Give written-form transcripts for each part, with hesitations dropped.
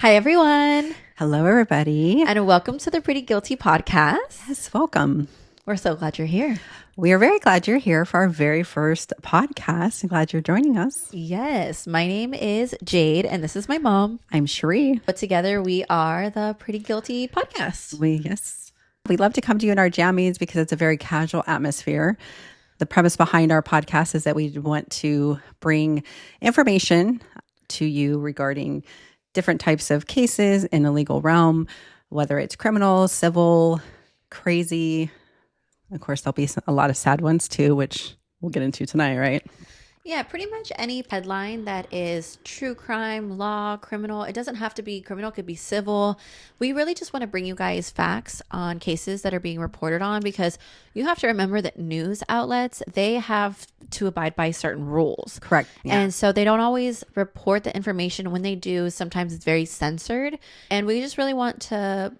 Hi, everyone, Hello, everybody. and welcome to the Pretty Guilty podcast. Yes, welcome. We're so glad you're here. We are very glad you're here for our very first podcast. I'm glad you're joining us. Yes, my name is Jade, and this is my mom. I'm Sharee. But together we are the Pretty Guilty podcast. We love to come to you in our jammies because it's a very casual atmosphere. The premise behind our podcast is that we want to bring information to you regarding different types of cases in the legal realm, whether it's criminal, civil, crazy. Of course, there'll be a lot of sad ones too, which we'll get into tonight, right? Yeah, pretty much any headline that is true crime, law, criminal. It doesn't have to be criminal, it could be civil. We really just want to bring you guys facts on cases that are being reported on, because you have to remember that news outlets, they have to abide by certain rules. Correct. Yeah. And so they don't always report the information. When they do, sometimes it's very censored. And we just really want to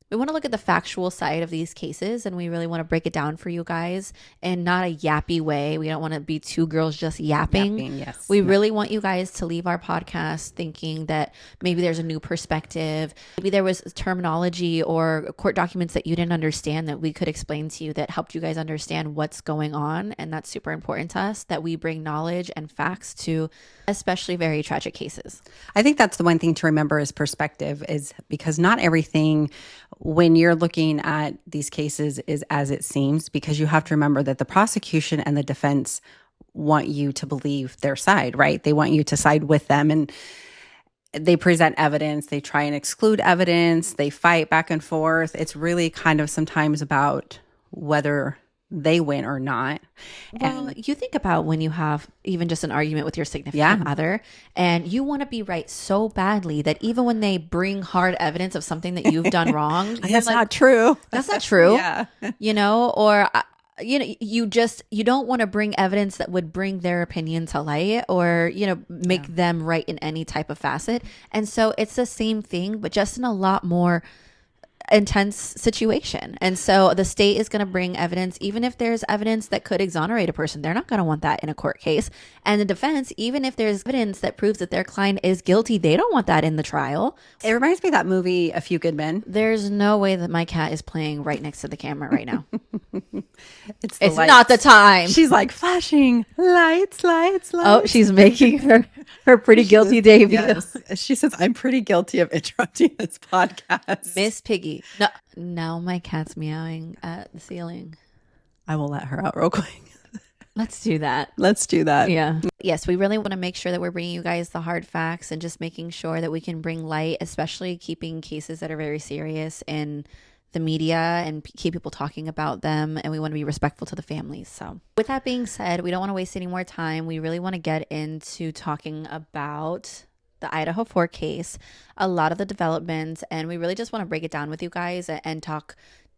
look at the factual side of these cases, and we really want to break it down for you guys in not a yappy way. We don't want to be two girls just yapping. Yes. We really want you guys to leave our podcast thinking that maybe there's a new perspective. Maybe there was terminology or court documents that you didn't understand that we could explain to you that helped you guys understand what's going on. And that's super important to us, that we bring knowledge and facts to especially very tragic cases. I think that's the one thing to remember is perspective, is because not everything when you're looking at these cases is as it seems, because you have to remember that the prosecution and the defense want you to believe their side, right? They want you to side with them, and they present evidence, they try and exclude evidence, they fight back and forth. It's really kind of sometimes about whether they win or not. Well, you think about when you have even just an argument with your significant other, and you want to be right so badly that even when they bring hard evidence of something that you've done wrong, that's not true. That's not true. Yeah. Or you don't want to bring evidence that would bring their opinion to light, or make them right in any type of facet. And so it's the same thing, but just in a lot more intense situation. And so the state is going to bring evidence, even if there's evidence that could exonerate a person. They're not going to want that in a court case. And the defense, even if there's evidence that proves that their client is guilty, they don't want that in the trial. It reminds me of that movie, A Few Good Men. There's no way that my cat is playing right next to the camera right now. It's not the time. She's like flashing lights. Oh, she's making her pretty guilty debut. Yes. She says, I'm pretty guilty of interrupting this podcast. Miss Piggy. No, now my cat's meowing at the ceiling. I will let her out real quick. Let's do that. Yeah. Yes, we really want to make sure that we're bringing you guys the hard facts and just making sure that we can bring light, especially keeping cases that are very serious in the media and keep people talking about them. And we want to be respectful to the families. So with that being said, we don't want to waste any more time. We really want to get into talking about the Idaho 4 case, a lot of the developments, and we really just want to break it down with you guys and talk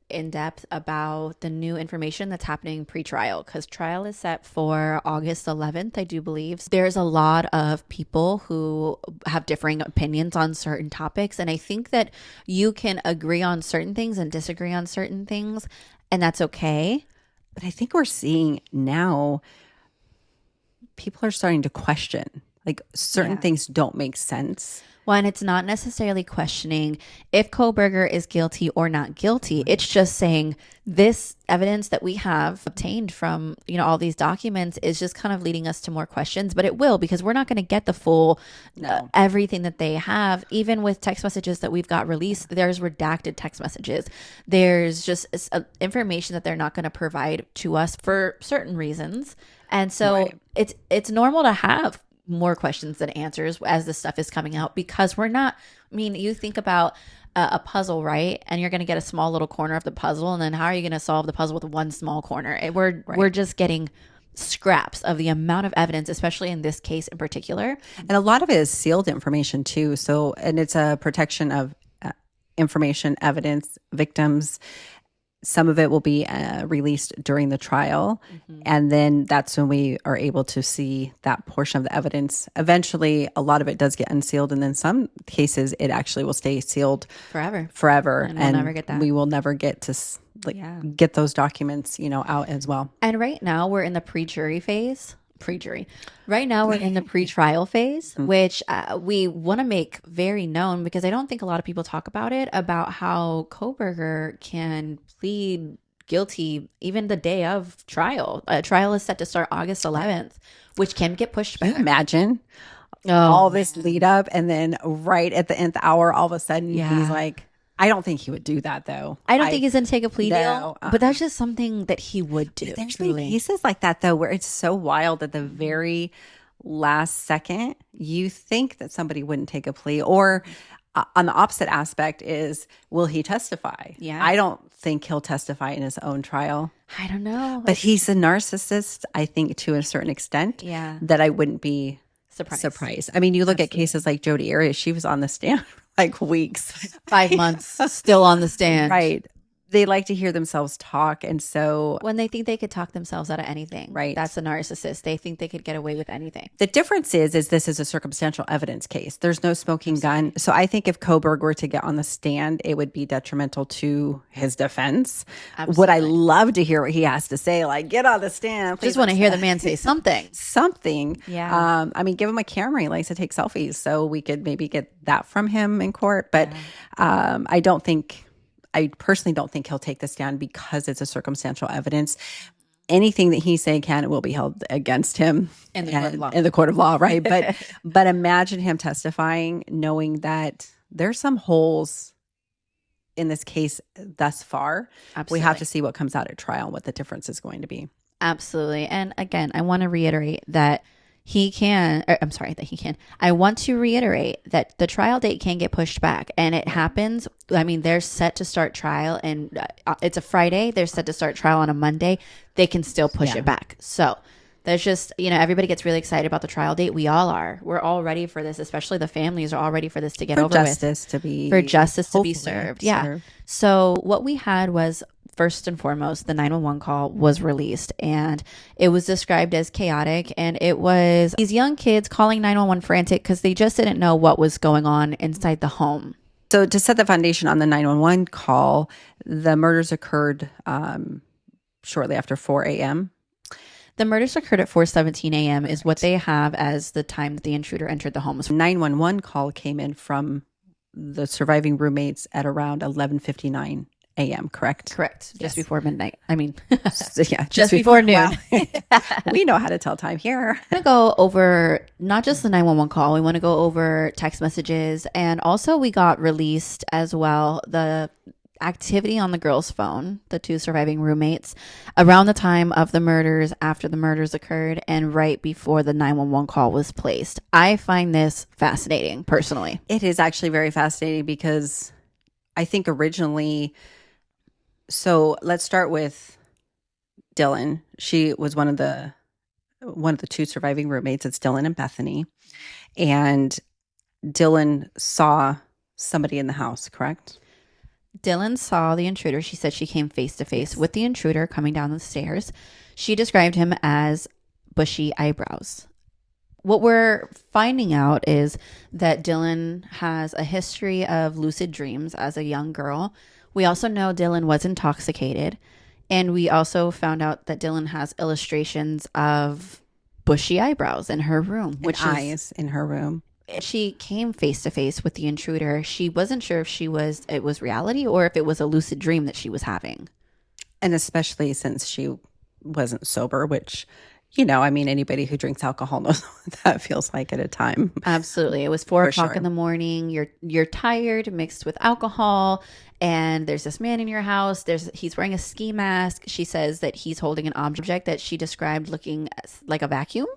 in depth about the new information that's happening pre-trial, because trial is set for August 11th, I do believe. There's a lot of people who have differing opinions on certain topics, and I think that you can agree on certain things and disagree on certain things, and that's okay. But I think we're seeing now people are starting to question, like certain things don't make sense. Well, and it's not necessarily questioning if Kohberger is guilty or not guilty. It's just saying this evidence that we have obtained from, all these documents is just kind of leading us to more questions. But it will, because we're not going to get the full everything that they have. Even with text messages that we've got released, there's redacted text messages. There's just information that they're not going to provide to us for certain reasons. And so it's normal to have more questions than answers as this stuff is coming out, because you think about a puzzle, right? And you're going to get a small little corner of the puzzle, and then how are you going to solve the puzzle with one small corner? We're just getting scraps of the amount of evidence, especially in this case in particular. And a lot of it is sealed information too. So, and it's a protection of information, evidence, victims. Some of it will be released during the trial. Mm-hmm. And then that's when we are able to see that portion of the evidence. Eventually, a lot of it does get unsealed. And then some cases, it actually will stay sealed forever. And we'll never get that. We will never get to get those documents, out as well. And right now we're in the pre-jury phase pre-jury. Right now, we're in the pre-trial phase, which we want to make very known because I don't think a lot of people talk about it, about how Kohberger can plead guilty even the day of trial. Trial is set to start August 11th, which can get pushed back. Imagine all this lead up, and then right at the nth hour, all of a sudden he's like, I don't think he would do that, though. I don't think he's going to take a plea deal, but that's just something that he would do. There's been cases like that, though, where it's so wild at the very last second, you think that somebody wouldn't take a plea. Or on the opposite aspect is, will he testify? Yeah. I don't think he'll testify in his own trial. I don't know. But he's a narcissist, I think, to a certain extent, that I wouldn't be surprised. I mean, you look at cases like Jodi Arias, she was on the stand for like weeks. 5 months, still on the stand. Right. They like to hear themselves talk. And so when they think they could talk themselves out of anything, right, that's a narcissist. They think they could get away with anything. The difference is this is a circumstantial evidence case. There's no smoking gun. So I think if Kohberger were to get on the stand, it would be detrimental to his defense. Absolutely. Would I love to hear what he has to say? Like, get on the stand. Just want to hear the man say something. Something. Yeah. I mean, give him a camera. He likes to take selfies. So we could maybe get that from him in court. But I personally don't think he'll take this down because it's a circumstantial evidence. Anything that he say can and will be held against him in the court of law. In the court of law, right? But imagine him testifying, knowing that there's some holes in this case thus far. Absolutely. We have to see what comes out at trial, what the difference is going to be. Absolutely. And again, I want to reiterate that I want to reiterate that the trial date can get pushed back, and it happens. I mean, they're set to start trial, and it's a Friday. They're set to start trial on a Monday. They can still push it back. So there's just, everybody gets really excited about the trial date. We all are. We're all ready for this, especially the families are all ready for this to get over with. For justice to be served. Yeah. So what we had was, first and foremost, the 911 call was released, and it was described as chaotic. And it was these young kids calling 911 frantic because they just didn't know what was going on inside the home. So to set the foundation on the 911 call, the murders occurred shortly after 4 a.m. The murders occurred at 4:17 a.m. is what they have as the time that the intruder entered the home. 911 call came in from the surviving roommates at around 11:59 a.m., correct? Correct. Just before midnight. I mean, just before noon. Wow. We know how to tell time here. I'm going to go over not just the 911 call. We want to go over text messages. And also we got released as well the activity on the girl's phone, the two surviving roommates, around the time of the murders, after the murders occurred, and right before the 911 call was placed. I find this fascinating, personally. It is actually very fascinating because I think originally... So let's start with Dylan. She was one of the two surviving roommates. It's Dylan and Bethany. And Dylan saw somebody in the house, correct? Dylan saw the intruder. She said she came face to face with the intruder coming down the stairs. She described him as bushy eyebrows. What we're finding out is that Dylan has a history of lucid dreams as a young girl. We also know Dylan was intoxicated, and we also found out that Dylan has illustrations of bushy eyebrows in her room, which eyes in her room. She came face to face with the intruder. She wasn't sure if it was reality or if it was a lucid dream that she was having. And especially since she wasn't sober, which, anybody who drinks alcohol knows what that feels like at a time. Absolutely. It was 4 o'clock in the morning. You're tired, mixed with alcohol, and there's this man in your house. He's wearing a ski mask. She says that he's holding an object that she described looking like a vacuum.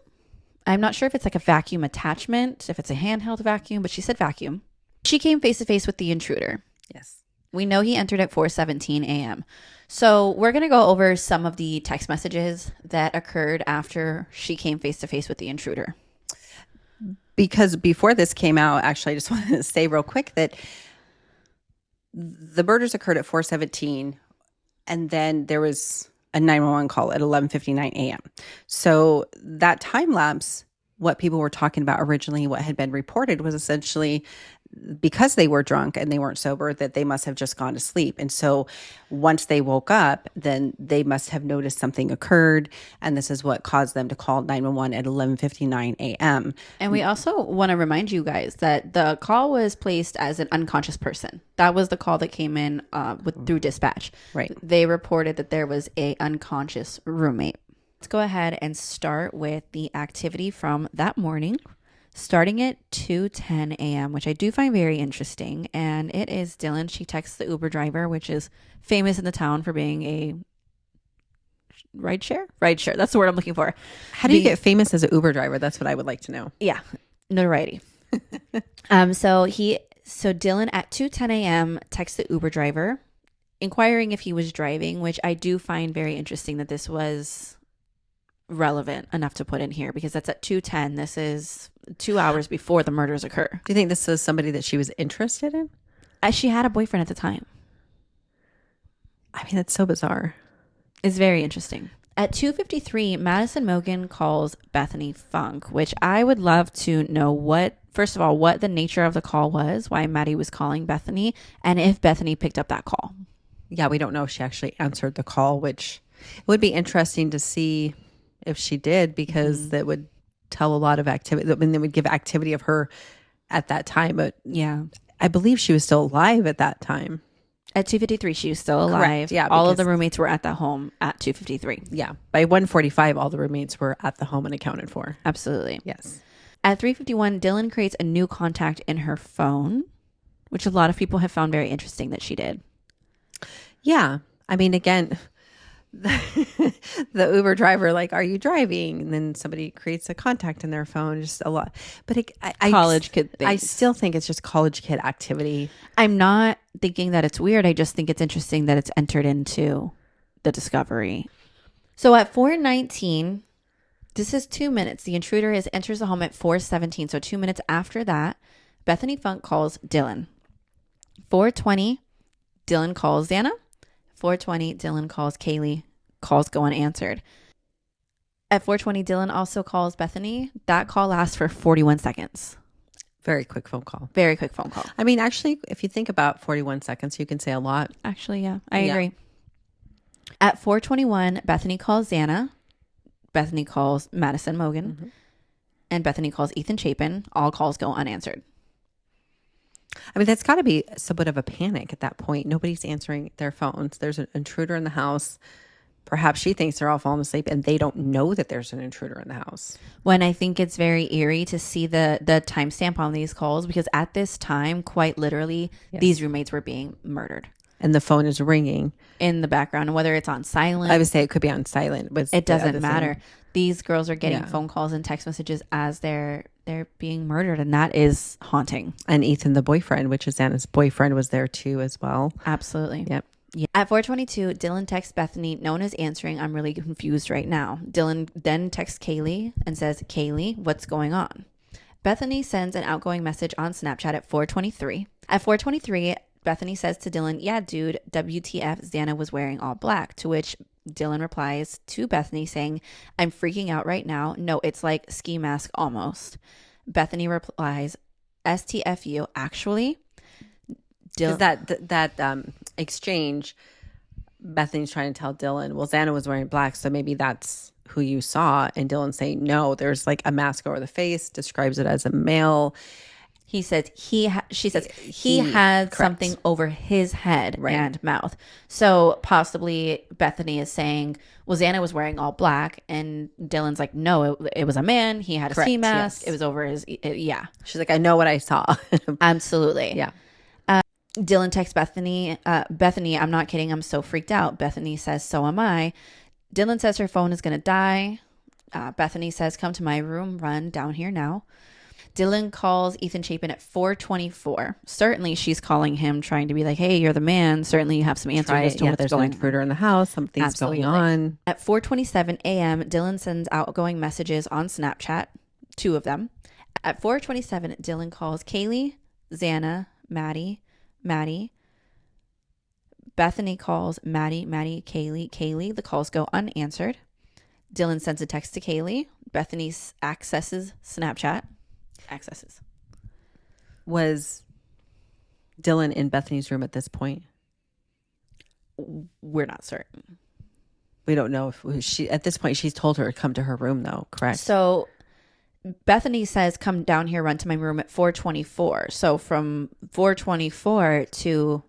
I'm not sure if it's like a vacuum attachment, if it's a handheld vacuum, but she said vacuum. She came face to face with the intruder. Yes. We know he entered at 4:17 a.m. So we're going to go over some of the text messages that occurred after she came face to face with the intruder. Because before this came out, actually, I just wanted to say real quick that the murders occurred at 4:17, and then there was a 911 call at 11:59 a.m. So that time lapse, what people were talking about originally, what had been reported was essentially because they were drunk and they weren't sober, that they must have just gone to sleep. And so once they woke up, then they must have noticed something occurred. And this is what caused them to call 911 at 11:59 a.m. And we also want to remind you guys that the call was placed as an unconscious person. That was the call that came in through dispatch. Right. They reported that there was a unconscious roommate. Let's go ahead and start with the activity from that morning, starting at 2:10 a.m., which I do find very interesting. And it is Dylan. She texts the Uber driver, which is famous in the town for being a rideshare. That's the word I'm looking for. How do you get famous as an Uber driver? That's what I would like to know. Yeah, notoriety. So Dylan at 2:10 a.m. texts the Uber driver, inquiring if he was driving, which I do find very interesting that this was relevant enough to put in here, because that's at 2:10. This is 2 hours before the murders occur. Do you think this was somebody that she was interested in? She had a boyfriend at the time. I mean, that's so bizarre. It's very interesting. At 2:53, Madison Mogen calls Bethany Funk, which I would love to know what the nature of the call was, why Maddie was calling Bethany, and if Bethany picked up that call. Yeah, we don't know if she actually answered the call, which would be interesting to see if she did, because that would tell a lot of activity. I mean, they would give activity of her at that time. But yeah, I believe she was still alive at that time. At 2:53, she was still alive. Correct. Yeah, all of the roommates were at the home at 2:53. Yeah, by 1:45, all the roommates were at the home and accounted for. Absolutely. Yes. At 3:51, Dylan creates a new contact in her phone, which a lot of people have found very interesting that she did. Yeah. I mean, again, the Uber driver, like, are you driving? And then somebody creates a contact in their phone. Just a lot. But college kid things. I still think it's just college kid activity. I'm not thinking that it's weird. I just think it's interesting that it's entered into the discovery. So at 4:19, this is 2 minutes. The intruder enters the home at 4:17. So 2 minutes after that, Bethany Funk calls Dylan. 4:20, Dylan calls Xana. 4:20, Dylan calls Kaylee. Calls go unanswered. At 4:20, Dylan also calls Bethany. That call lasts for 41 seconds. Very quick phone call. Very quick phone call. I mean, actually, if you think about 41 seconds, you can say a lot. Actually, yeah, I agree. At 4:21, Bethany calls Xana. Bethany calls Madison Mogen. And Bethany calls Ethan Chapin. All calls go unanswered. I mean, that's got to be somewhat of a panic at that point. Nobody's answering their phones. There's an intruder in the house. Perhaps she thinks they're all falling asleep and they don't know that there's an intruder in the house. When I think it's very eerie to see the timestamp on these calls, because at this time, quite literally, these roommates were being murdered. And the phone is ringing in the background. And whether it's on silent. I would say it could be on silent. But it doesn't matter. These girls are getting phone calls and text messages as they're being murdered. And that is haunting. And Ethan, the boyfriend, which is Xana's boyfriend, was there too as well. Absolutely. Yep. Yeah. At 4:22, Dylan texts Bethany. No one is answering. I'm really confused right now. Dylan then texts Kaylee and says, Kaylee, what's going on? Bethany sends an outgoing message on Snapchat at 4:23. At 4:23, Bethany says to Dylan, yeah, dude, WTF, Xana was wearing all black. To which Dylan replies to Bethany saying, I'm freaking out right now. No, it's like ski mask almost. Bethany replies, STFU, actually. Because that exchange, Bethany's trying to tell Dylan, well, Xana was wearing black, so maybe that's who you saw. And Dylan saying, no, there's like a mask over the face, describes it as a male. She says he had something over his head and mouth. So possibly Bethany is saying, well, Xana was wearing all black. And Dylan's like, no, it was a man. He had a ski mask. Yes. It was over his, yeah. She's like, I know what I saw. Absolutely. Yeah. Dylan texts Bethany, I'm not kidding. I'm so freaked out. Bethany says, so am I. Dylan says her phone is going to die. Bethany says, come to my room, run down here now. Dylan calls Ethan Chapin at 4:24. Certainly she's calling him, trying to be like, hey, you're the man. Certainly you have some answers as to what's there's going on. There's an intruder in the house. Something's going on. At 4:27 a.m., Dylan sends outgoing messages on Snapchat, 2 of them. At 4:27, Dylan calls Kaylee, Xana, Maddie. Bethany calls Maddie, Kaylee. The calls go unanswered. Dylan sends a text to Kaylee. Bethany accesses Snapchat. Was Dylan in Bethany's room at this point? We're not certain. We don't know if she, at this point, she's told her to come to her room though, correct? So Bethany says, come down here, run to my room at 4:24. So from 4:24 to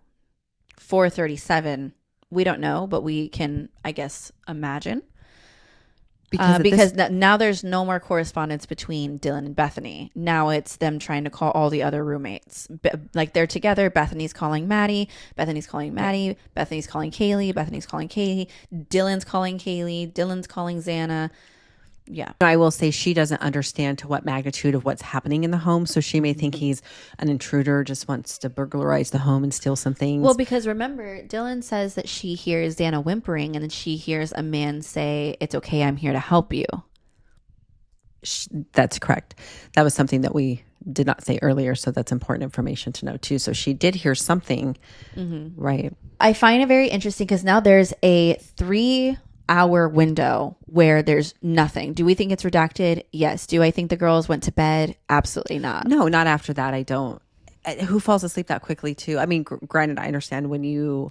4:37, we don't know, but we can, I guess, imagine. Because now there's no more correspondence between Dylan and Bethany. Now it's them trying to call all the other roommates. Like they're together. Bethany's calling Maddie. Bethany's calling Maddie. Bethany's calling Kaylee. Bethany's calling Kaylee. Dylan's calling Kaylee. Dylan's calling Xana. Yeah. I will say she doesn't understand to what magnitude of what's happening in the home. So she may think he's an intruder, just wants to burglarize the home and steal some things. Well, because remember, Dylan says that she hears Xana whimpering and then she hears a man say, "It's okay, I'm here to help you." That's correct. That was something that we did not say earlier. So that's important information to know too. So she did hear something, right? I find it very interesting because now there's a 3-hour window where there's nothing. Do we think it's redacted? Yes. Do I think the girls went to bed? Absolutely not. No, not after that. I don't. Who falls asleep that quickly too? I mean, granted, I understand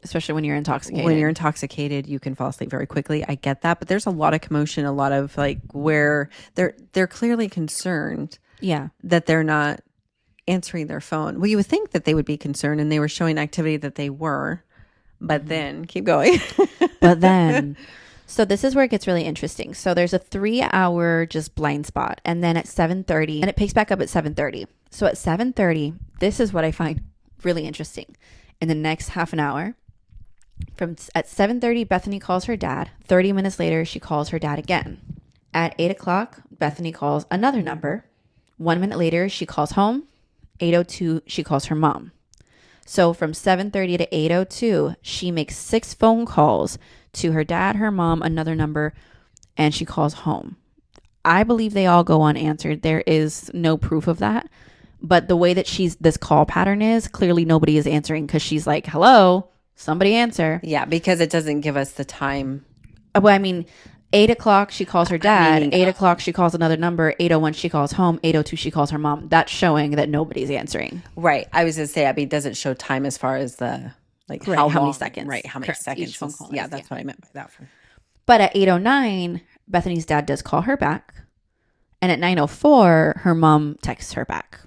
especially when you're intoxicated. When you're intoxicated, you can fall asleep very quickly. I get that, but there's a lot of commotion, a lot of like where they're clearly concerned. Yeah, that they're not answering their phone. Well, you would think that they would be concerned, and they were showing activity that they were. But then keep going. So this is where it gets really interesting. So there's a 3-hour just blind spot. And then at 7:30, and it picks back up at 7:30. So at 7:30, this is what I find really interesting. In the next half an hour, at 7:30, Bethany calls her dad. 30 minutes later, she calls her dad again. At 8 o'clock, Bethany calls another number. 1 minute later, she calls home. 8:02, she calls her mom. So from 7:30 to 8:02, she makes 6 phone calls to her dad, her mom, another number, and she calls home. I believe they all go unanswered. There is no proof of that. But the way that this call pattern is, clearly nobody is answering because she's like, hello, somebody answer. Yeah, because it doesn't give us the time. Well, I mean, 8 o'clock, she calls her dad. 8 o'clock, she calls another number. 8:01, she calls home. 8:02, she calls her mom. That's showing that nobody's answering. Right. I was going to say, it doesn't show time as far as the, like, right, how many seconds. Right, how many seconds. Each phone call yeah, that's what I meant by that. But at 8:09, Bethany's dad does call her back. And at 9:04, her mom texts her back.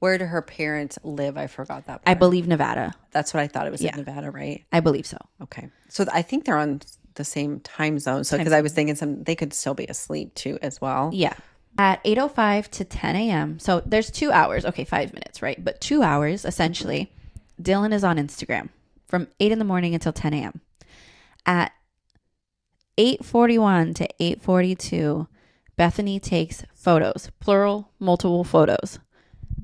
Where do her parents live? I forgot that part. I believe Nevada. That's what I thought it was in Nevada, right? I believe so. Okay. So I think they're on the same time zone. So because I was thinking they could still be asleep too as well. Yeah. At 8:05 to 10 a.m. So there's 2 hours. Okay, 5 minutes, right? But 2 hours, essentially, Dylan is on Instagram from 8 in the morning until 10 a.m. At 8:41 to 8:42, Bethany takes photos, plural, multiple photos.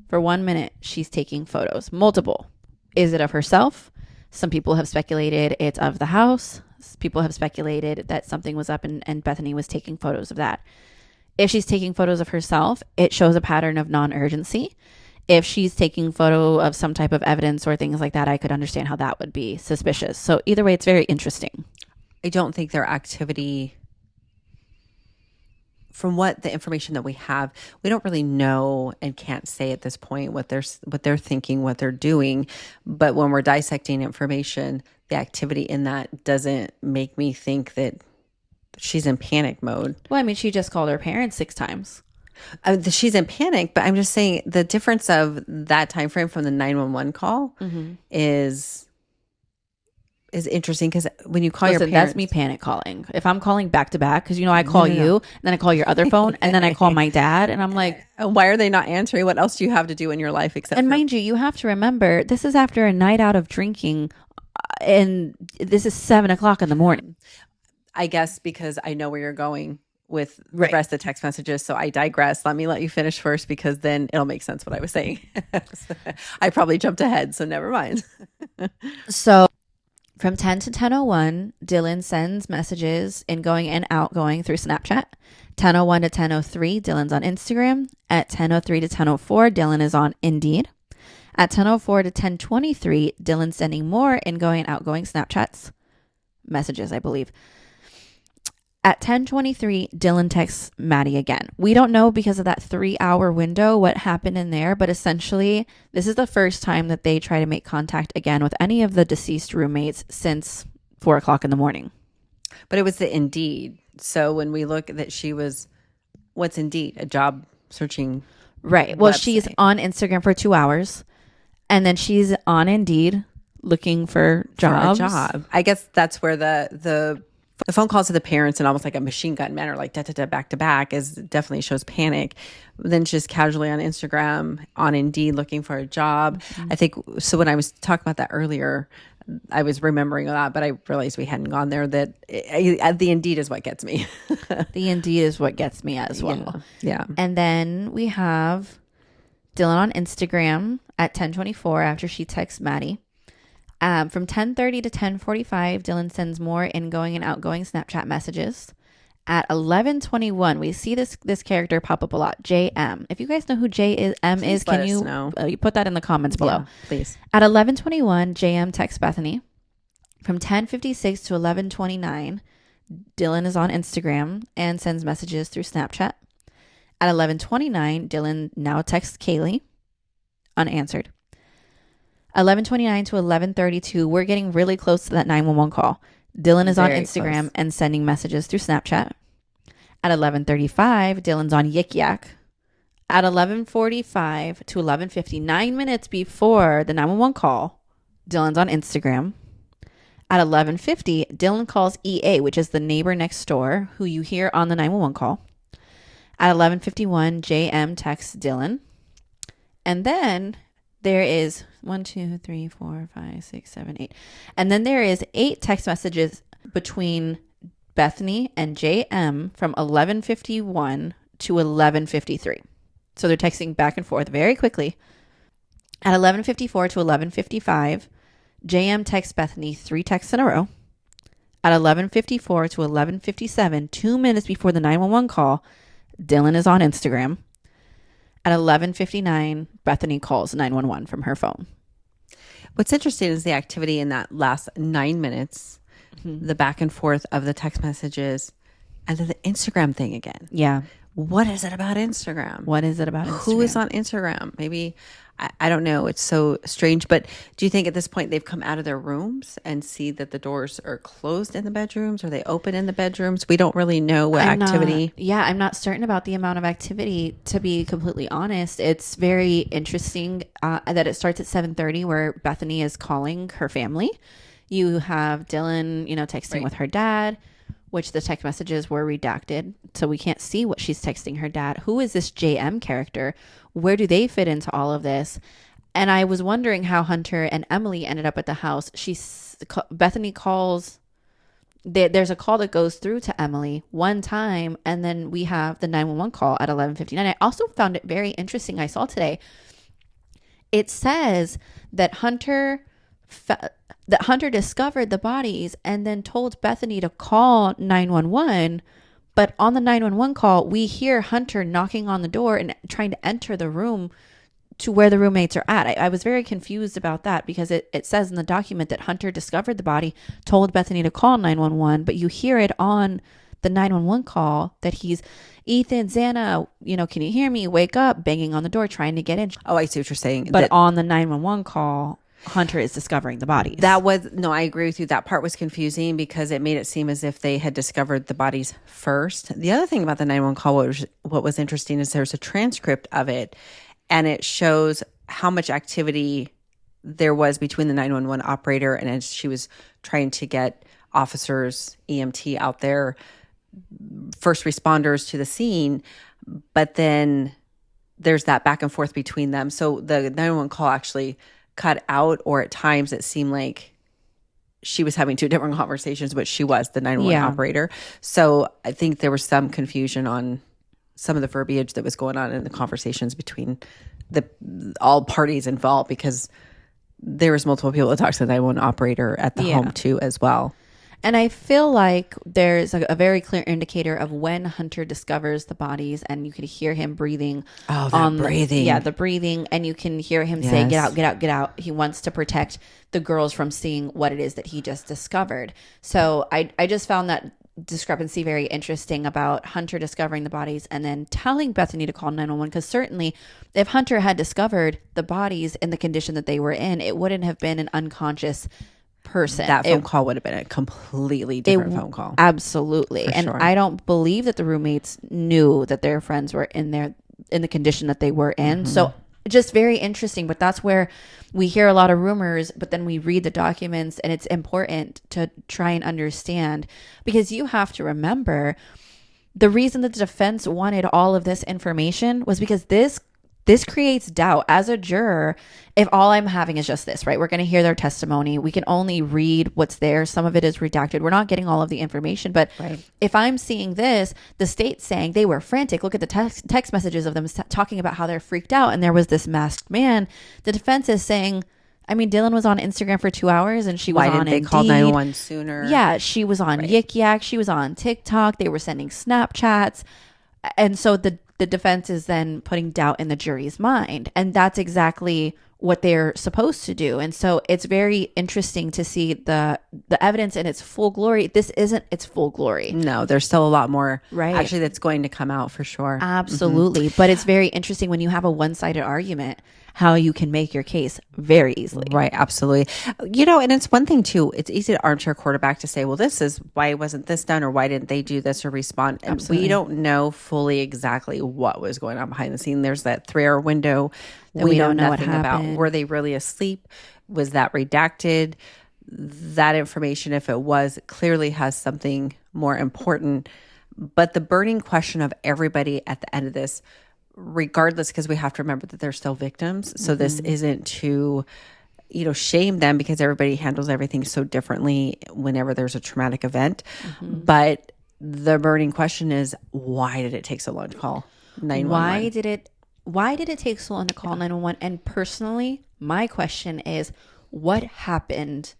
For 1 minute, she's taking photos, multiple. Is it of herself? Some people have speculated it's of the house. People have speculated that something was up and Bethany was taking photos of that. If she's taking photos of herself, it shows a pattern of non-urgency. If she's taking photo of some type of evidence or things like that, I could understand how that would be suspicious. So either way, it's very interesting. I don't think their activity, from what the information that we have, we don't really know and can't say at this point what they're thinking, what they're doing. But when we're dissecting information, the activity in that doesn't make me think that she's in panic mode. Well, I mean, she just called her parents 6 times. She's in panic, but I'm just saying the difference of that time frame from the 911 call is interesting because when you call your parents, that's me panic calling. If I'm calling back to back, because I call you, and then I call your other phone, and then I call my dad, and I'm like, why are they not answering? What else do you have to do in your life except? And mind you, you have to remember this is after a night out of drinking, and this is 7 o'clock in the morning. I guess because I know where you're going with the rest of the text messages. So I digress. Let me let you finish first because then it'll make sense what I was saying. I probably jumped ahead, so never mind. So from 10 to 10:01, Dylan sends messages incoming and outgoing through Snapchat. 10:01 to 10:03, Dylan's on Instagram. At 10:03 to 10:04, Dylan is on Indeed. At 10:04 to 10:23, Dylan's sending more incoming and outgoing Snapchats. Messages, I believe. At 10:23, Dylan texts Maddie again. We don't know because of that 3-hour window what happened in there, but essentially this is the first time that they try to make contact again with any of the deceased roommates since 4 o'clock in the morning. But it was the Indeed. So when we look that she was, what's Indeed? A job searching. Right. Well, website. she's on Instagram for 2 hours and then she's on Indeed looking for jobs. For a job. I guess that's where the phone calls to the parents and almost like a machine gun manner, like back to back, is definitely shows panic. Then just casually on Instagram, on Indeed, looking for a job. Mm-hmm. I think so. When I was talking about that earlier, I was remembering that, but I realized we hadn't gone there. That the Indeed is what gets me. The Indeed is what gets me as well. Yeah. And then we have Dylan on Instagram at 10:24 after she texts Maddie. From 10:30 to 10:45, Dylan sends more ingoing and outgoing Snapchat messages. At 11:21, we see this character pop up a lot, JM. If you guys know who JM is, can you put that in the comments below? Yeah, please. At 11:21, JM texts Bethany. From 10:56 to 11:29, Dylan is on Instagram and sends messages through Snapchat. At 11:29, Dylan now texts Kaylee, unanswered. 11:29 to 11:32, we're getting really close to that 911 call. Dylan is on Instagram close. And sending messages through Snapchat. At 11:35, Dylan's on Yik Yak. At 11:45 to 11:50, 9 minutes before the 911 call, Dylan's on Instagram. At 11:50, Dylan calls EA, which is the neighbor next door who you hear on the 911 call. At 11:51, JM texts Dylan. And then there is 1, 2, 3, 4, 5, 6, 7, 8. And then there is 8 text messages between Bethany and JM from 11:51 to 11:53. So they're texting back and forth very quickly. At 11:54 to 11:55, JM texts Bethany 3 texts in a row. At 11:54 to 11:57, 2 minutes before the 911 call, Dylan is on Instagram. At 11:59, Bethany calls 911 from her phone. What's interesting is the activity in that last 9 minutes, the back and forth of the text messages, and then the Instagram thing again. Yeah. What is it about Instagram? What is it about Instagram? Who is on Instagram? Maybe, I don't know. It's so strange. But do you think at this point they've come out of their rooms and see that the doors are closed in the bedrooms? Are they open in the bedrooms? We don't really know what activity. I'm not certain about the amount of activity, to be completely honest. It's very interesting that it starts at 7:30 where Bethany is calling her family. You have Dylan, texting with her dad, which the text messages were redacted. So we can't see what she's texting her dad. Who is this JM character? Where do they fit into all of this? And I was wondering how Hunter and Emily ended up at the house. Bethany calls. There's a call that goes through to Emily one time, and then we have the 911 call at 11:59. I also found it very interesting. I saw today. It says that Hunter discovered the bodies and then told Bethany to call 911. But on the 911 call, we hear Hunter knocking on the door and trying to enter the room to where the roommates are at. I was very confused about that because it says in the document that Hunter discovered the body, told Bethany to call 911, but you hear it on the 911 call that he's, Ethan, Xana, can you hear me? Wake up, banging on the door, trying to get in. Oh, I see what you're saying. But on the 911 call, Hunter is discovering the bodies. I agree with you. That part was confusing because it made it seem as if they had discovered the bodies first. The other thing about the 911 call, what was interesting is there's a transcript of it, and it shows how much activity there was between the 911 operator and as she was trying to get officers, EMT out there, first responders to the scene. But then there's that back and forth between them. So the 911 call actually cut out, or at times it seemed like she was having 2 different conversations, but she was the 911 operator. So I think there was some confusion on some of the verbiage that was going on in the conversations between all parties involved, because there was multiple people that talked to the 911 operator at the home too as well. And I feel like there's a very clear indicator of when Hunter discovers the bodies, and you could hear him breathing. Oh, that breathing. The breathing. And you can hear him say, get out, get out, get out. He wants to protect the girls from seeing what it is that he just discovered. So I just found that discrepancy very interesting about Hunter discovering the bodies and then telling Bethany to call 911, because certainly if Hunter had discovered the bodies in the condition that they were in, it wouldn't have been an unconscious person. That phone call would have been a completely different phone call. Absolutely. And sure. I don't believe that the roommates knew that their friends were in the condition that they were in. So just very interesting. But that's where we hear a lot of rumors, but then we read the documents, and it's important to try and understand, because you have to remember the reason that the defense wanted all of this information was because this creates doubt as a juror. If all I'm having is just this, right? We're going to hear their testimony. We can only read what's there. Some of it is redacted. We're not getting all of the information. But if I'm seeing this, the state's saying they were frantic. Look at the text messages of them talking about how they're freaked out. And there was this masked man. The defense is saying, I mean, Dylan was on Instagram for 2 hours and she was on Indeed. Why didn't they call 911 sooner? Yeah, she was on Yik Yak. She was on TikTok. They were sending Snapchats. And so the defense is then putting doubt in the jury's mind. And that's exactly what they're supposed to do. And so it's very interesting to see the evidence in its full glory. This isn't its full glory. No, there's still a lot more actually that's going to come out for sure. Absolutely. But it's very interesting when you have a one-sided argument, how you can make your case very easily. Right, absolutely. And it's one thing too, it's easy to armchair quarterback to say, well, this is why wasn't this done, or why didn't they do this or respond? And we don't know fully exactly what was going on behind the scene. There's that 3-hour window that we know nothing about. Were they really asleep? Was that redacted? That information, if it was, clearly has something more important. But the burning question of everybody at the end of this, regardless, because we have to remember that they're still victims. So this isn't to, shame them, because everybody handles everything so differently whenever there's a traumatic event. But the burning question is, why did it take so long to call 911? Why did it take so long to call 911? And personally, my question is, what happened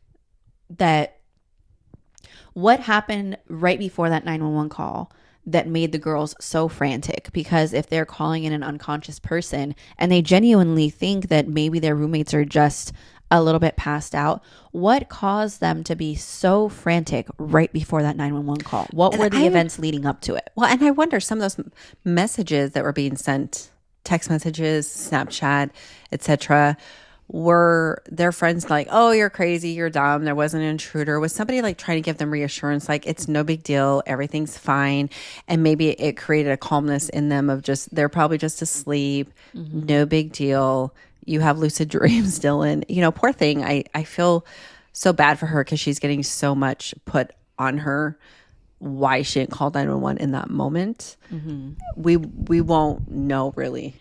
right before that 911 call that made the girls so frantic? Because if they're calling in an unconscious person and they genuinely think that maybe their roommates are just a little bit passed out, what caused them to be so frantic right before that 911 call? What were the events leading up to it? Well, and I wonder, some of those messages that were being sent, text messages, Snapchat, etc., were their friends like, oh, you're crazy, you're dumb, there wasn't an intruder? Was somebody like trying to give them reassurance, like it's no big deal, everything's fine? And maybe it created a calmness in them of just, they're probably just asleep, no big deal, you have lucid dreams, Dylan. Poor thing. I feel so bad for her, because she's getting so much put on her. Why she didn't call 911 in that moment, we won't know really.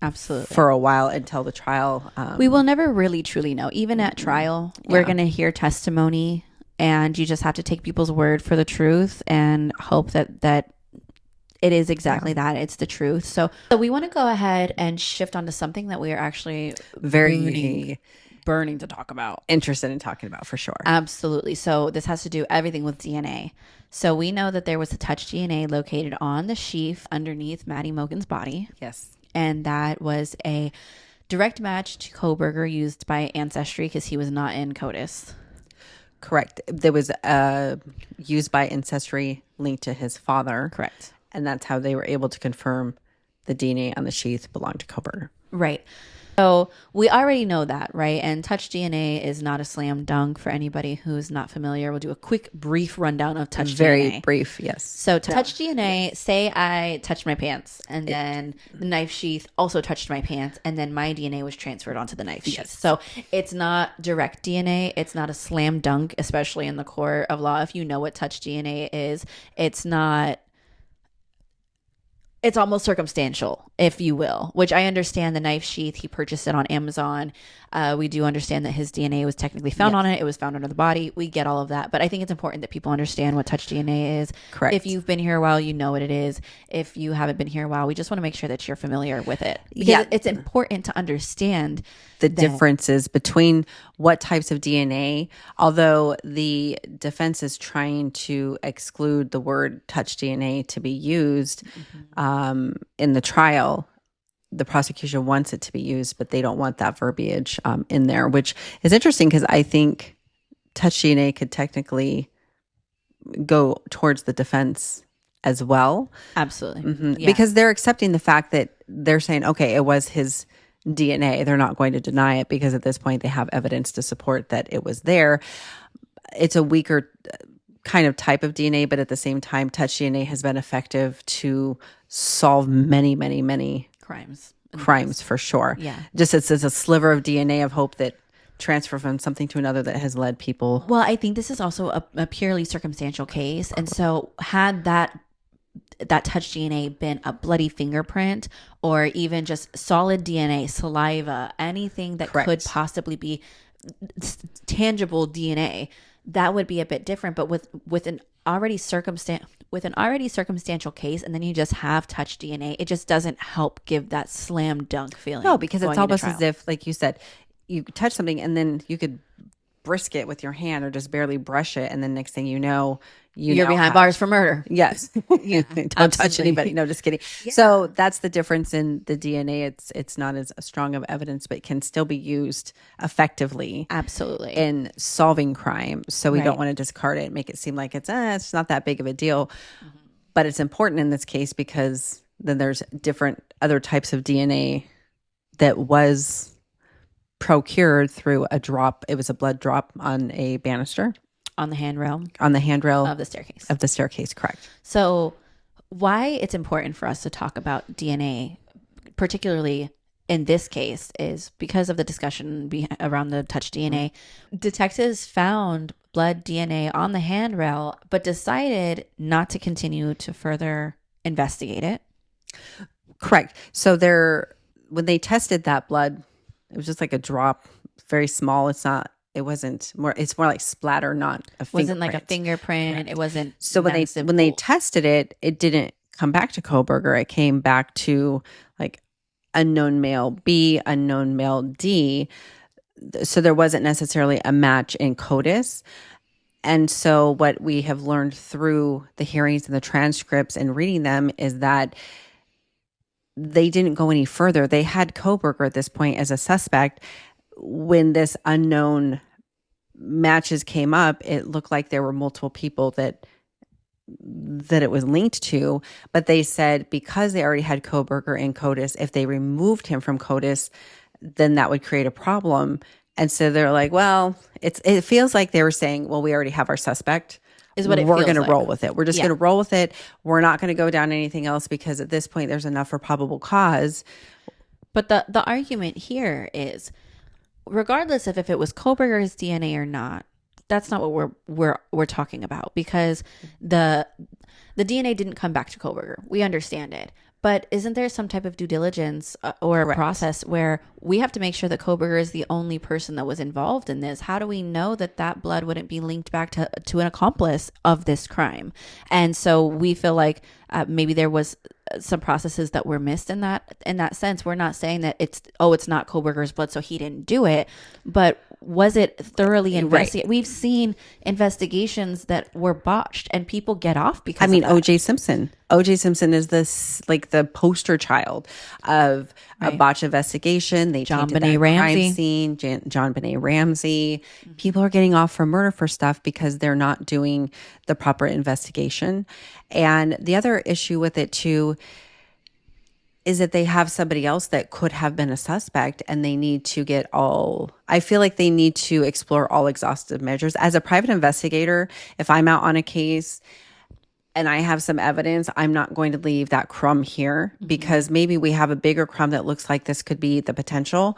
Absolutely. For a while until the trial. We will never really truly know. Even at trial, we're going to hear testimony, and you just have to take people's word for the truth and hope that it is exactly that. It's the truth. So we want to go ahead and shift onto something that we are actually very burning to talk about. Interested in talking about, for sure. Absolutely. So this has to do everything with DNA. So we know that there was a touch DNA located on the sheath underneath Maddie Mogen's body. Yes. And that was a direct match to Kohberger used by Ancestry, because he was not in CODIS. Correct. There was used by Ancestry linked to his father. Correct. And that's how they were able to confirm the DNA on the sheath belonged to Kohberger. Right. So we already know that, right? And touch DNA is not a slam dunk for anybody who's not familiar. We'll do a quick, brief rundown of touch DNA. Very brief, yes. So touch DNA, say I touched my pants, and then the knife sheath also touched my pants, and then my DNA was transferred onto the knife sheath. Yes. So it's not direct DNA. It's not a slam dunk, especially in the court of law. If you know what touch DNA is, it's not... It's almost circumstantial, if you will, which I understand. The knife sheath, he purchased it on Amazon. We do understand that his DNA was technically found on it. It was found under the body. We get all of that. But I think it's important that people understand what touch DNA is. Correct. If you've been here a while, you know what it is. If you haven't been here a while, we just want to make sure that you're familiar with it. Because it's important to understand the differences between what types of DNA, although the defense is trying to exclude the word touch DNA to be used in the trial. The prosecution wants it to be used, but they don't want that verbiage in there, which is interesting, because I think touch DNA could technically go towards the defense as well. Absolutely. Yeah. Because they're accepting the fact that they're saying, okay, it was his DNA. They're not going to deny it because at this point they have evidence to support that it was there. It's a weaker kind of type of DNA, but at the same time, touch DNA has been effective to solve many, many, many crimes for sure. Yeah. Just it's a sliver of DNA of hope that transfer from something to another that has led people. Well, I think this is also a purely circumstantial case. And so had that touch DNA been a bloody fingerprint or even just solid DNA, saliva, anything that could possibly be tangible DNA, that would be a bit different. But with an already circumstantial case, and then you just have touch DNA, it just doesn't help give that slam dunk feeling. No, because it's almost as if, like you said, you touch something and then you could brisk it with your hand or just barely brush it, and then next thing you know, you're behind bars for murder. Yes. Don't touch anybody. No, just kidding. Yeah. So that's the difference in the DNA. It's not as strong of evidence, but can still be used effectively. Absolutely. In solving crime. So we don't want to discard it and make it seem like it's not that big of a deal. But it's important in this case because then there's different other types of DNA that was procured through a drop. It was a blood drop on a banister. On the handrail of the staircase. Correct. So why it's important for us to talk about DNA, particularly in this case, is because of the discussion around the touch DNA. Detectives found blood DNA on the handrail, but decided not to continue to further investigate it. Correct. So when they tested that blood, it was just like a drop, very small. It's more like splatter, not a fingerprint. It wasn't like a fingerprint. Correct. It wasn't. So when they tested it, it didn't come back to Kohberger. It came back to like unknown male B, unknown male D. So there wasn't necessarily a match in CODIS. And so what we have learned through the hearings and the transcripts and reading them is that they didn't go any further. They had Kohberger at this point as a suspect. When this unknown matches came up, it looked like there were multiple people that it was linked to, but they said because they already had Kohberger in CODIS, if they removed him from CODIS, then that would create a problem. And so they're like, well, it feels like they were saying, well, we already have our suspect. Is what we're going to roll with it. We're just going to roll with it. We're not going to go down anything else because at this point there's enough for probable cause. But the argument here is, regardless of if it was Kohberger's DNA or not, that's not what we're talking about, because the DNA didn't come back to Kohberger. We understand it. But isn't there some type of due diligence or a process where we have to make sure that Kohberger is the only person that was involved in this? How do we know that blood wouldn't be linked back to an accomplice of this crime? And so we feel like maybe there was some processes that were missed in that sense. We're not saying that it's not Kohberger's blood, so he didn't do it, but was it thoroughly investigated? We've seen investigations that were botched and people get off because of that. O.J. Simpson. O.J. Simpson is the poster child of a botched investigation. They John tainted Benet that Ramsey. crime scene. John Benet Ramsey. People are getting off for murder for stuff because they're not doing the proper investigation. And the other issue with it too is that they have somebody else that could have been a suspect, and they need to I feel like they need to explore all exhaustive measures. As a private investigator, if I'm out on a case and I have some evidence, I'm not going to leave that crumb here, because maybe we have a bigger crumb that looks like this could be the potential,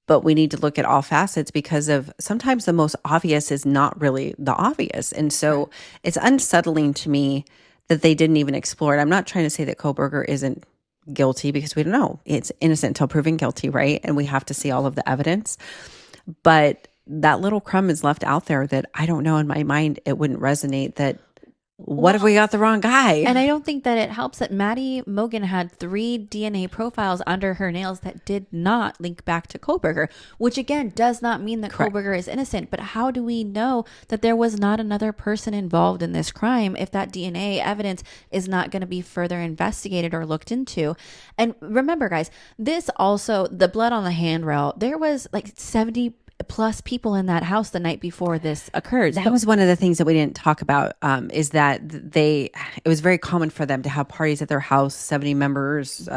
but we need to look at all facets, because sometimes the most obvious is not really the obvious. And so it's unsettling to me that they didn't even explore it. I'm not trying to say that Kohberger isn't guilty, because we don't know. It's innocent until proven guilty, right? And we have to see all of the evidence. But that little crumb is left out there that I don't know, in my mind, it wouldn't resonate that, what if we got the wrong guy? And I don't think that it helps that Maddie Mogen had 3 DNA profiles under her nails that did not link back to Kohberger, which again does not mean that Kohberger is innocent. But how do we know that there was not another person involved in this crime if that DNA evidence is not going to be further investigated or looked into? And remember, guys, this also, the blood on the handrail, there was like 70 plus people in that house the night before this occurred. That was one of the things that we didn't talk about, is that it was very common for them to have parties at their house, 70 members,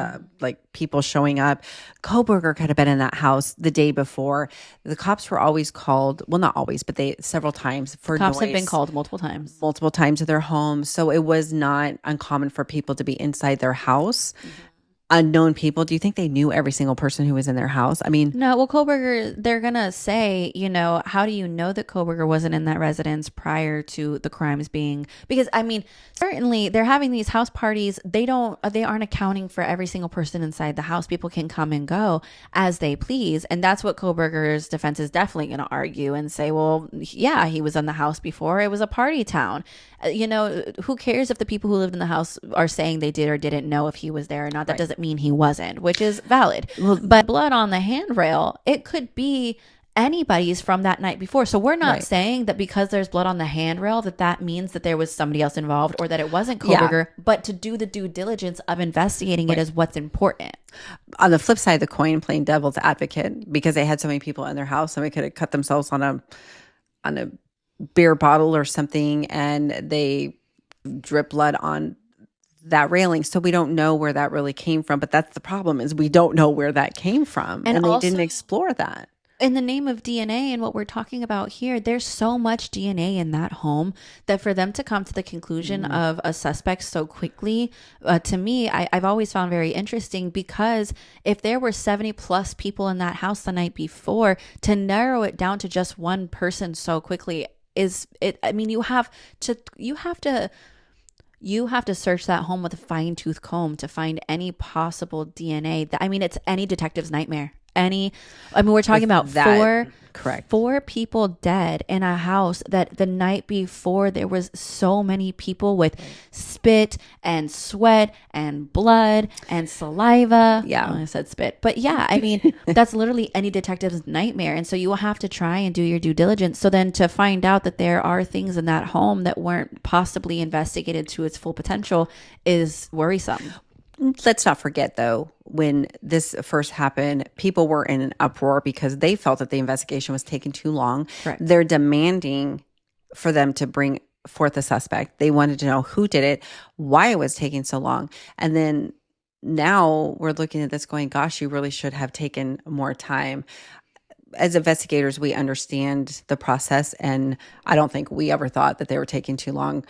like people showing up. Kohberger could have been in that house the day before. The cops were always called, well, not always, but several times for Cops noise. have been called multiple times To their home. So it was not uncommon for people to be inside their house. Unknown people. Do you think they knew every single person who was in their house? I mean, no. Well, Kohberger, they're gonna say, how do you know that Kohberger wasn't in that residence prior to the crimes being? Because I mean, certainly they're having these house parties. They aren't accounting for every single person inside the house. People can come and go as they please, and that's what Kohberger's defense is definitely going to argue and say, well, yeah, he was in the house before. It was a party town. Who cares if the people who lived in the house are saying they did or didn't know if he was there or not? That doesn't mean he wasn't, which is valid. But blood on the handrail, it could be anybody's from that night before. So we're not saying that because there's blood on the handrail that means that there was somebody else involved or that it wasn't Kohberger, but to do the due diligence of investigating it is what's important. On the flip side of the coin, playing devil's advocate, because they had so many people in their house, somebody could have cut themselves on a beer bottle or something, and they drip blood on that railing. So we don't know where that really came from. But that's the problem, is we don't know where that came from. And they didn't explore that. In the name of DNA and what we're talking about here, there's so much DNA in that home that for them to come to the conclusion of a suspect so quickly, to me, I've always found very interesting, because if there were 70 plus people in that house the night before, to narrow it down to just one person so quickly I mean, you have to search that home with a fine-tooth comb to find any possible DNA. It's any detective's nightmare. We're talking about four people dead in a house that the night before there was so many people with spit and sweat and blood and saliva. Yeah. I said spit. But yeah, that's literally any detective's nightmare. And so you will have to try and do your due diligence. So then to find out that there are things in that home that weren't possibly investigated to its full potential is worrisome. Let's not forget, though, when this first happened, people were in an uproar because they felt that the investigation was taking too long. Correct. They're demanding for them to bring forth a suspect. They wanted to know who did it, why it was taking so long. And then now we're looking at this going, gosh, you really should have taken more time. As investigators, we understand the process, and I don't think we ever thought that they were taking too long.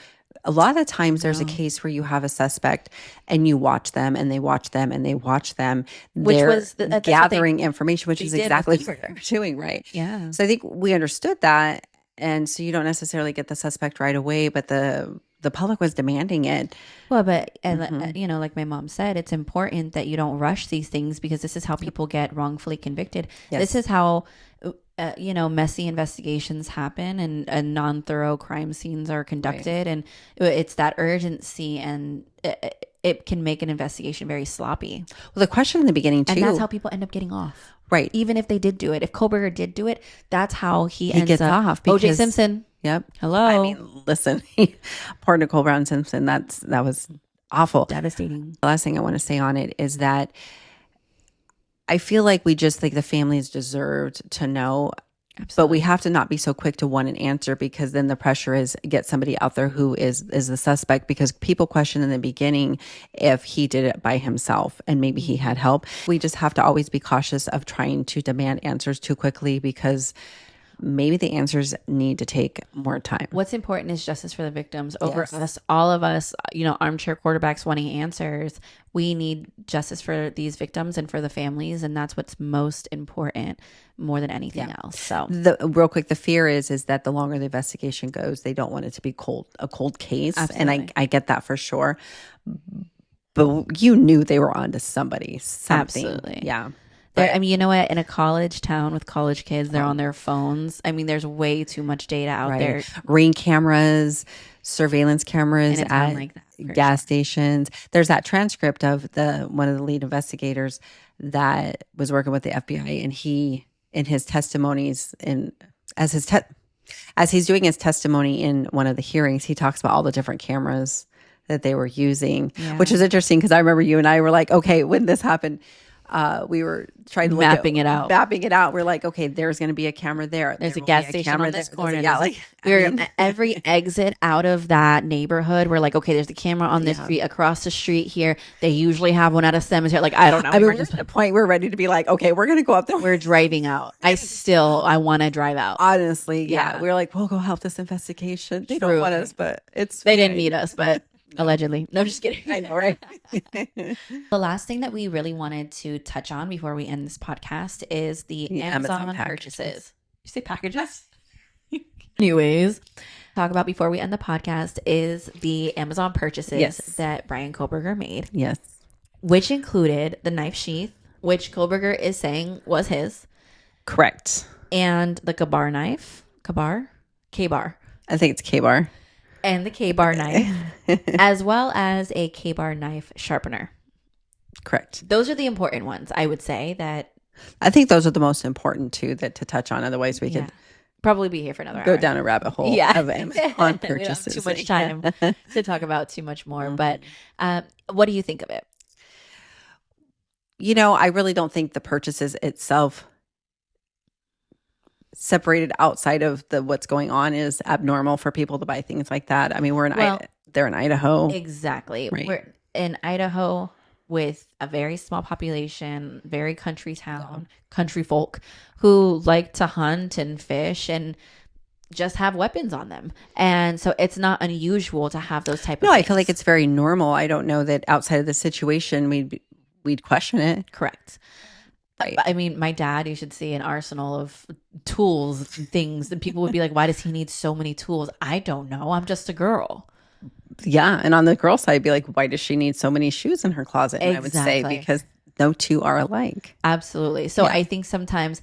A lot of times there's a case where you have a suspect and you watch them and they watch them and they watch them. They're gathering information, which is exactly what they're doing, right? Yeah. So I think we understood that. And so you don't necessarily get the suspect right away, but the public was demanding it. Well, but like my mom said, it's important that you don't rush these things, because this is how people get wrongfully convicted. Yes. This is how messy investigations happen and non-thorough crime scenes are conducted, and it's that urgency, and it can make an investigation very sloppy. Well, the question in the beginning too, and that's how people end up getting off. Right. Even if they did do it, if Kohberger did do it, that's how he ends gets up off. O.J. Simpson. Yep. Hello. Listen, poor Nicole Brown Simpson. That was awful, devastating. The last thing I want to say on it is that I feel like we just think the families deserved to know. Absolutely. But we have to not be so quick to want an answer, because then the pressure is get somebody out there who is the suspect, because people question in the beginning if he did it by himself and maybe he had help. We just have to always be cautious of trying to demand answers too quickly, because maybe the answers need to take more time. What's important is justice for the victims over us, all of us, armchair quarterbacks wanting answers. We need justice for these victims and for the families. And that's what's most important more than anything else. So real quick, the fear is that the longer the investigation goes, they don't want it to be a cold case. Absolutely. And I get that for sure. But you knew they were on to something. Absolutely. Yeah. You know what? In a college town with college kids, they're on their phones. There's way too much data out there. Ring cameras, surveillance cameras at gas stations. There's that transcript of one of the lead investigators that was working with the FBI, and he, in his testimonies, as he's doing his testimony in one of the hearings, he talks about all the different cameras that they were using, which is interesting, because I remember you and I were like, okay, when this happened. we were trying to Mapping it out. Mapping it out. We're like, okay, there's going to be a camera there. There's There a will gas be station camera on this there. corner. Yeah, like Every exit out of that neighborhood, we're like, okay, there's a camera on this street, across the street here. They usually have one at a cemetery. Like, I don't know. I mean, we're just at a point we're ready to be like, okay, we're going to go up there. We're driving out. I want to drive out. Honestly, yeah. We're like, we'll go help this investigation. They don't want us, but they didn't need us, but allegedly. No, just kidding. I know, right? The last thing that we really wanted to touch on before we end this podcast is the Amazon purchases. You say packages? Anyways, talk about before we end the podcast is the Amazon purchases that Bryan Kohberger made. Yes. Which included the knife sheath, which Kohberger is saying was his. Correct. And the K-bar knife. K-bar. I think it's K-bar. And the K-bar knife, as well as a K-bar knife sharpener. Correct. Those are the important ones, I would say. That I think those are the most important too to touch on. Otherwise, we could probably be here for another go hour. down a rabbit hole of Amazon purchases. We don't have too much time to talk about too much more. But what do you think of it? You know, I really don't think the purchases itself separated outside of what's going on is abnormal for people to buy things like that. I mean, they're in Idaho. Exactly. Right. We're in Idaho with a very small population, very country town, country folk who like to hunt and fish and just have weapons on them. And so it's not unusual to have those type of things. I feel like it's very normal. I don't know that outside of the situation we'd question it. Correct. Right. I mean, my dad, you should see an arsenal of tools and things. And people would be like, why does he need so many tools? I don't know. I'm just a girl. Yeah. And on the girl side, I'd be like, why does she need so many shoes in her closet? And I would say, because no two are alike. Absolutely. So I think sometimes,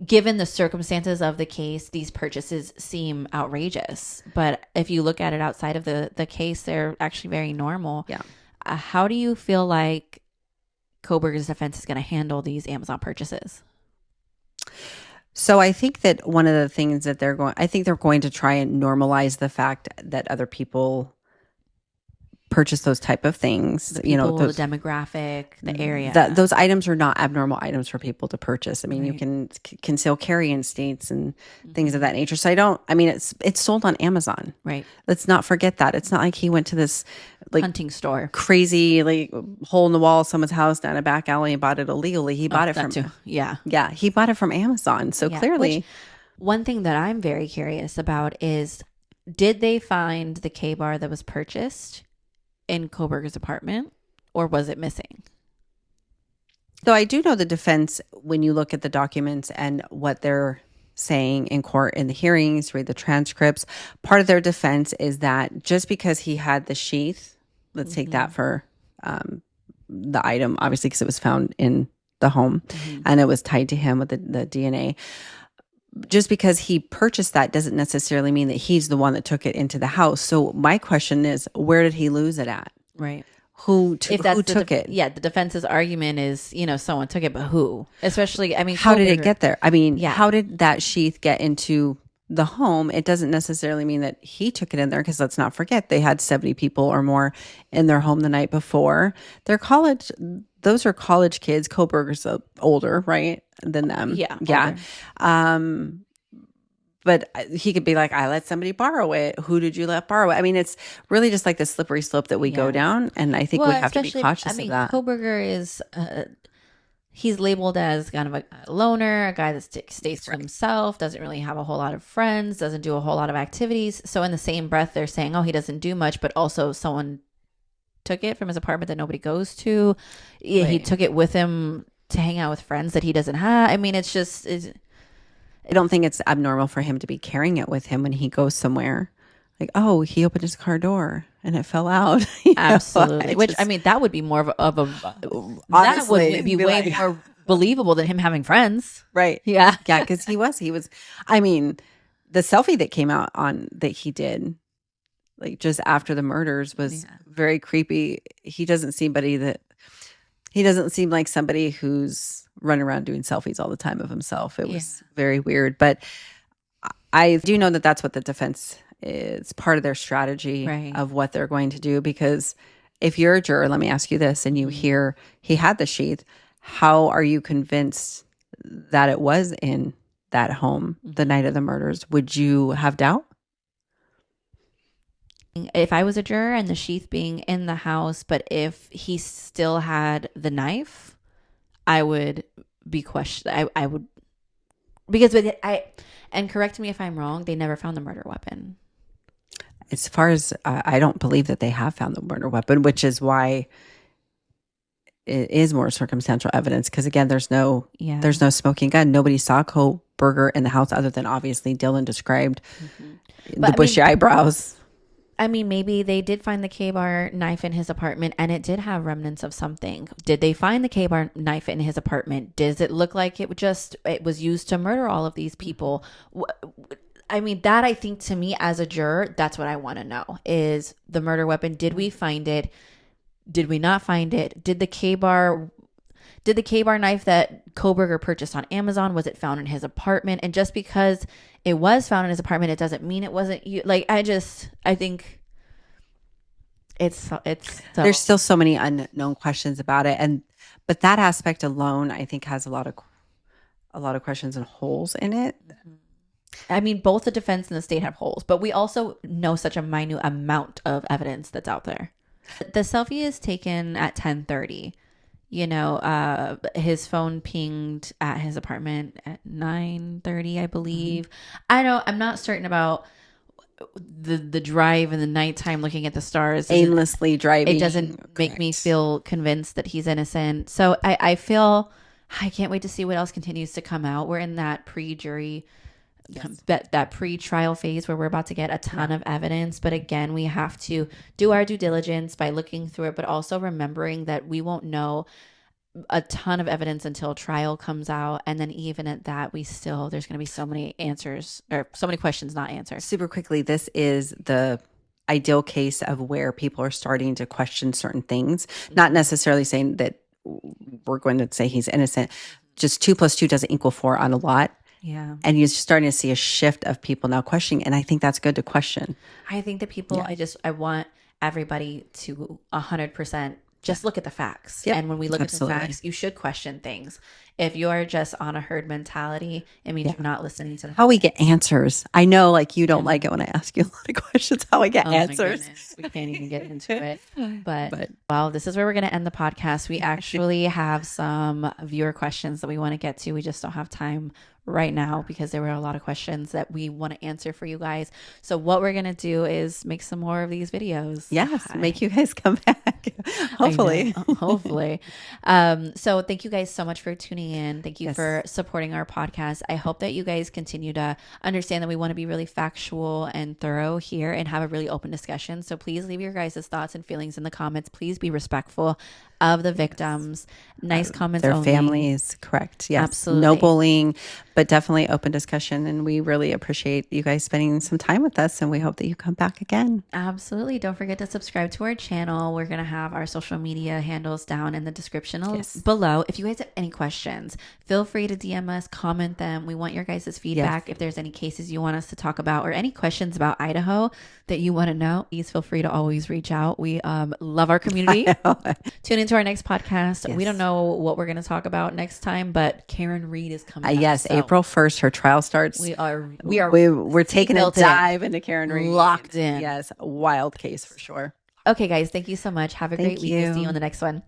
given the circumstances of the case, these purchases seem outrageous. But if you look at it outside of the case, they're actually very normal. Yeah. How do you feel like Kohberger's defense is going to handle these Amazon purchases? So I think that one of the things that they're going to try and normalize the fact that other people purchase those type of things. The people, the demographic, the area. Those items are not abnormal items for people to purchase. I mean, you can conceal carry in states and things of that nature. So it's sold on Amazon. Right. Let's not forget that. It's not like he went to this hunting store, crazy hole in the wall of someone's house down a back alley and bought it illegally. He bought it from he bought it from Amazon. So clearly, one thing that I'm very curious about is, did they find the K-bar that was purchased in Kohberger's apartment, or was it missing? So I do know the defense, when you look at the documents and what they're saying in court in the hearings, read the transcripts, part of their defense is that just because he had the sheath, let's take that for the item, obviously, because it was found in the home and it was tied to him with the DNA. Just because he purchased that doesn't necessarily mean that he's the one that took it into the house. So my question is, where did he lose it at? Right. Who took it? Yeah, the defense's argument is, someone took it, but who? Especially, how did it get there? I mean, how did that sheath get into the home? It doesn't necessarily mean that he took it in there, because let's not forget, they had 70 people or more in their home the night before. Those are college kids. Kohberger's older, right, than them. Yeah. But he could be like, I let somebody borrow it. Who did you let borrow it? I mean, it's really just like the slippery slope that we go down. And I think we have to be cautious of that. Kohberger is, he's labeled as kind of a loner, a guy that stays to himself, doesn't really have a whole lot of friends, doesn't do a whole lot of activities. So in the same breath, they're saying, oh, he doesn't do much, but also someone took it from his apartment that nobody goes to. Yeah, he took it with him to hang out with friends that he doesn't have. I mean, it's just... I don't think it's abnormal for him to be carrying it with him when he goes somewhere. Like, oh, he opened his car door and it fell out. Absolutely. That would be more of a that would be way more believable than him having friends. Right. Yeah. Yeah, because he was, I mean, the selfie that came out that he did, just after the murders, was very creepy. He doesn't seem like somebody who's running around doing selfies all the time of himself. It was very weird. But I do know that that's what the defense is, part of their strategy of what they're going to do, because if you're a juror, let me ask you this, and you hear he had the sheath, how are you convinced that it was in that home the night of the murders? Would you have doubt? If I was a juror and the sheath being in the house, but if he still had the knife, I would be questioned. I would, because and correct me if I'm wrong, they never found the murder weapon. As far as I don't believe that they have found the murder weapon, which is why it is more circumstantial evidence. Because again, there's no smoking gun. Nobody saw Kohberger in the house other than obviously Dylan described the bushy eyebrows. I mean, maybe they did find the K-bar knife in his apartment and it did have remnants of something. Did they find the K-bar knife in his apartment? Does it look like it was used to murder all of these people? I mean, that I think to me as a juror, that's what I want to know is the murder weapon. Did we find it? Did we not find it? Did the K-bar knife that Kohberger purchased on Amazon, was it found in his apartment? And just because it was found in his apartment, it doesn't mean it wasn't you. Like, I think there's still so many unknown questions about it. But that aspect alone, I think, has a lot of questions and holes in it. I mean, both the defense and the state have holes, but we also know such a minute amount of evidence that's out there. The selfie is taken at 10:30. His phone pinged at his apartment at 9:30, I believe. I'm not certain about the drive in the nighttime looking at the stars. Aimlessly driving. It doesn't make me feel convinced that he's innocent. So I can't wait to see what else continues to come out. We're in that pre-jury that pre-trial phase where we're about to get a ton of evidence. But again, we have to do our due diligence by looking through it, but also remembering that we won't know a ton of evidence until trial comes out. And then even at that, there's going to be so many answers or so many questions not answered. Super quickly, this is the ideal case of where people are starting to question certain things, not necessarily saying that we're going to say he's innocent. Just 2 + 2 doesn't equal 4 on a lot. Yeah. And you're starting to see a shift of people now questioning. And I think that's good to question. I think that people, I want everybody to 100% just look at the facts. Yep. And when we look at the facts, you should question things. If you are just on a herd mentality, it means you're not listening to how we get answers. I know, like, you don't like it when I ask you a lot of questions, how I get answers. We can't even get into it. But well, this is where we're going to end the podcast. We actually have some viewer questions that we want to get to. We just don't have time right now because there were a lot of questions that we want to answer for you guys. So what we're going to do is make some more of these videos. Yes, make you guys come back. Hopefully. So thank you guys so much for tuning in. Thank you for supporting our podcast. I hope that you guys continue to understand that we want to be really factual and thorough here and have a really open discussion. So please leave your guys' thoughts and feelings in the comments. Please be respectful of the victims. Nice comments their only. Families, correct. Yes. Absolutely. No bullying, but definitely open discussion. And we really appreciate you guys spending some time with us, and we hope that you come back again. Absolutely. Don't forget to subscribe to our channel. We're going to have our social media handles down in the description below. If you guys have any questions, feel free to DM us, comment them. We want your guys' feedback. If there's any cases you want us to talk about or any questions about Idaho that you want to know, please feel free to always reach out. We love our community. Tune into our next podcast. We don't know what we're going to talk about next time, but Karen Reed is coming up. Yes, so April 1st, her trial starts. We're taking a dive into Karen Reed. Locked in. Yes, a wild case for sure. Okay, guys, thank you so much. Have a great week. We'll see you on the next one.